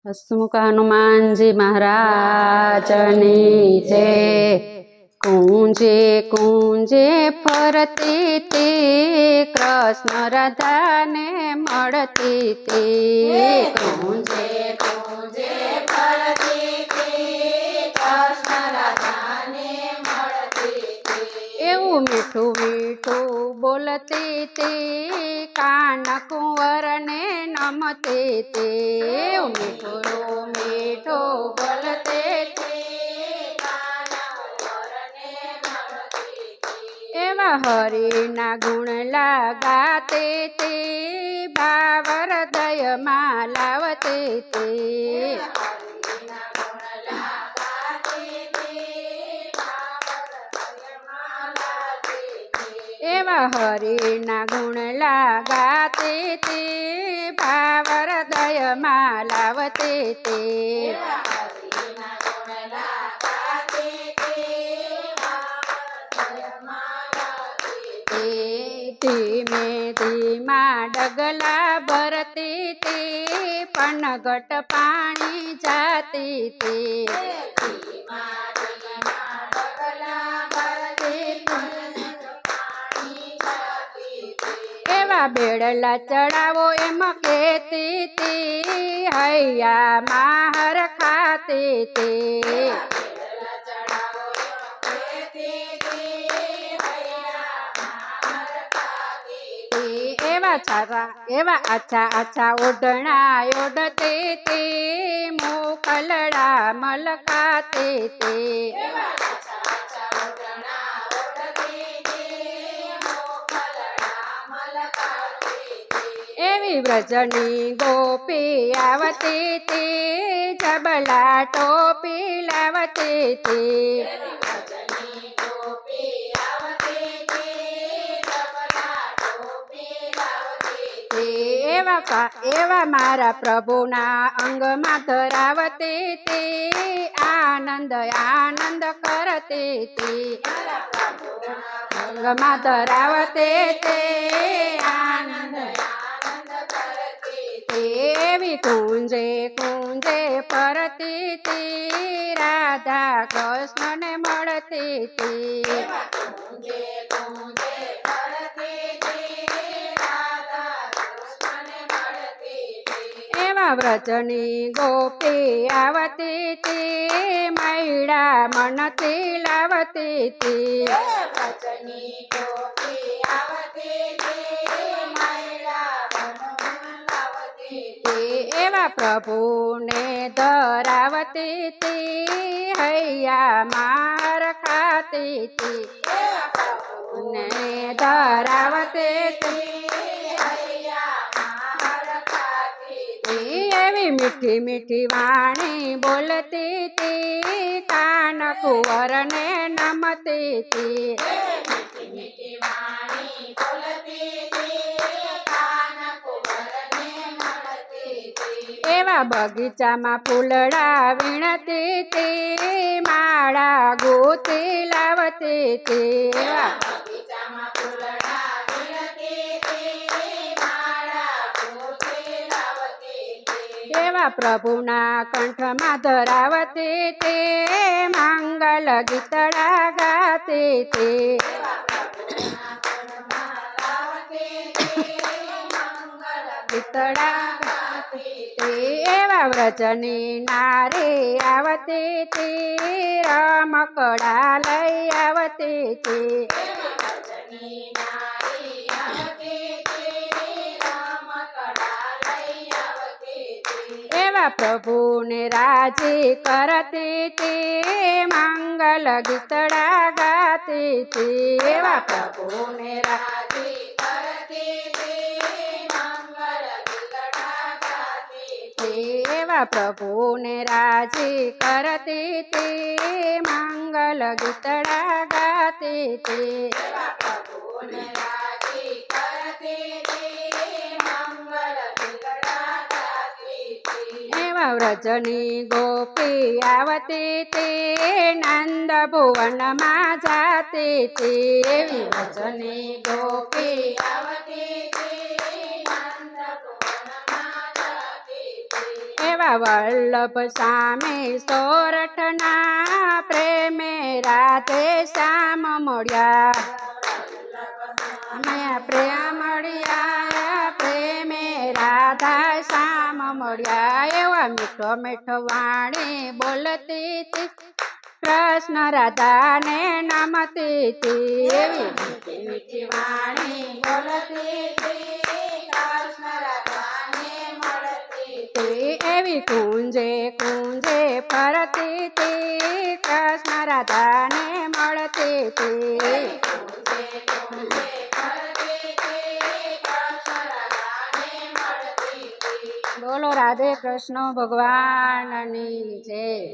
હસમુખ હનુમાનજી મહારાજની જય। કુંજે કુંજે ફરતી તે કૃષ્ણ રાધાને મળતી તે। કુંજે કુંજે ફરતી તે કૃષ્ણ રાધાને મળતી તે। એવું મીઠું મીઠું બોલતી તે કાન કુંવરને નમતી તે। એવું મીઠું મીઠું બોલતે તે કાન કુંવરને નમતી તે। એવા હરિના ગુણ લગાતે તે ભાવ હૃદયમાં લાવતે તે। હરિના ગુણ લગાતે તે ભાવ હૃદયમાં લાગે તે। એવા હરિના ગુણ લગાતે તે ભાવ હૃદયમાં લાવતે તે। હરિના ગુણ લગાતે તે ભાવ હૃદયમાં લાગે તે। ધીમે ધીમા ડગલા ભરતી તે પનગટ પાણી જાતી તે। ધીમા ધીમા ડગલા ભરતી પાણી જાતી તે। એવા બેડલા ચડાવો એમ કહેતી તે હૈયા માહર ખાતી તે। બેડલા ચડાવો એમ કહેતી તે હૈયા માર ખાતી તે। એવા આછા આછા ઓઢણા ઓઢતી તે મોકલડા મલકાતી તે। એવા આછા આછા ઓઢણા ઓઢતી તે મોકલડા મલકાતી તે। એવી વ્રજની ગોપી આવતી તે જબલા ટોપી લાવતી તે। ભજની ટોપી આવતી તે જબલા ટોપી લાવતી તે। એવા મારા પ્રભુના અંગમાં ધરાવતી તે આનંદ આનંદ કરતી તે। અંગમાં ધરાવતી તે આનંદ આનંદ કરતી તે। એવી કુંજે કુંજે ફરતી તે રાધા કૃષ્ણને મળતી તે। કુંજે કુંજે ફરતી તે રાધા કૃષ્ણને મળતી તે। એવા વ્રજની ગોપી આવતી તે મૈડા મનથી લાવતી તે। ભજની ટોપી આવતી તે મૈડા વનમાં લાવતી તે। એવા પ્રભુને ધરાવતી તે હૈયા માર ખાતી તે। ને ધરાવતી તે હૈયા માર ખાતી તે। એવી મીઠી મીઠી વાણી બોલતી તે કાન કુંવરને નમતી તે। મીઠી મીઠી વાણી બોલતી તે કાન કુંવરને નમતી તે। એવા બગીચામાં ફૂલડા વીણતી તે માળા ગોતી લાવતી તે। બગીચામાં ફૂલડા વીણતી તે માળા ગોતી લાવતી તે। એવા પ્રભુના કંઠમાં ધરાવતી તે મંગલ ગીતડા ગાતી તે। પ્રભુના કંઠમાં લાવતી તે મંગલ ગીતડા ગાતી તે એવા વ્રજની નારી આવતી તે રમકડા લઈ આવતી તે। ભજની નારી આવતી તે રમકડા લઈ આવતી તે। એવા પ્રભુને રાજી કરતી તે મંગલ ગીતડા ગાતી તે। એવા પ્રભુને રાજી કરતી તે મંગલ ગીતડા ગાતી તે। એવા પ્રભુને રાજી કરતી તે મંગલ ગીતડા ગાતી તે। પ્રભુને રાજી કરતી તે મંગલ ગીતડા ગાતી તે। એવા વ્રજની ગોપી આવતી તે નંદ ભુવનમાં જાતી તે। એવી વ્રજની ગોપી આવતી તે નંદ ભુવનમાં જાતી તે। એવા વલ્લભ સામે સોરઠના પ્રેમે રાધે શ્યામ મળ્યા અમે પ્રેમ મળ્યા પ્રેમે રાધા શ્યામ મળ્યા એવા મીઠો મીઠો વાણી બોલતી હતી કૃષ્ણ રાધાને નમતી હતી એવી મીઠી મીઠી વાણી બોલતી હતી, કૃષ્ણ રાધાને મળતી હતી. એવી કુંજે કુંજે ફરતી હતી કૃષ્ણ રાધાને મળતી હતી કુંજે કુંજે ફરતી હતી, કૃષ્ણ રાધાને મળતી હતી. બોલો રાધે કૃષ્ણ ભગવાનની જય.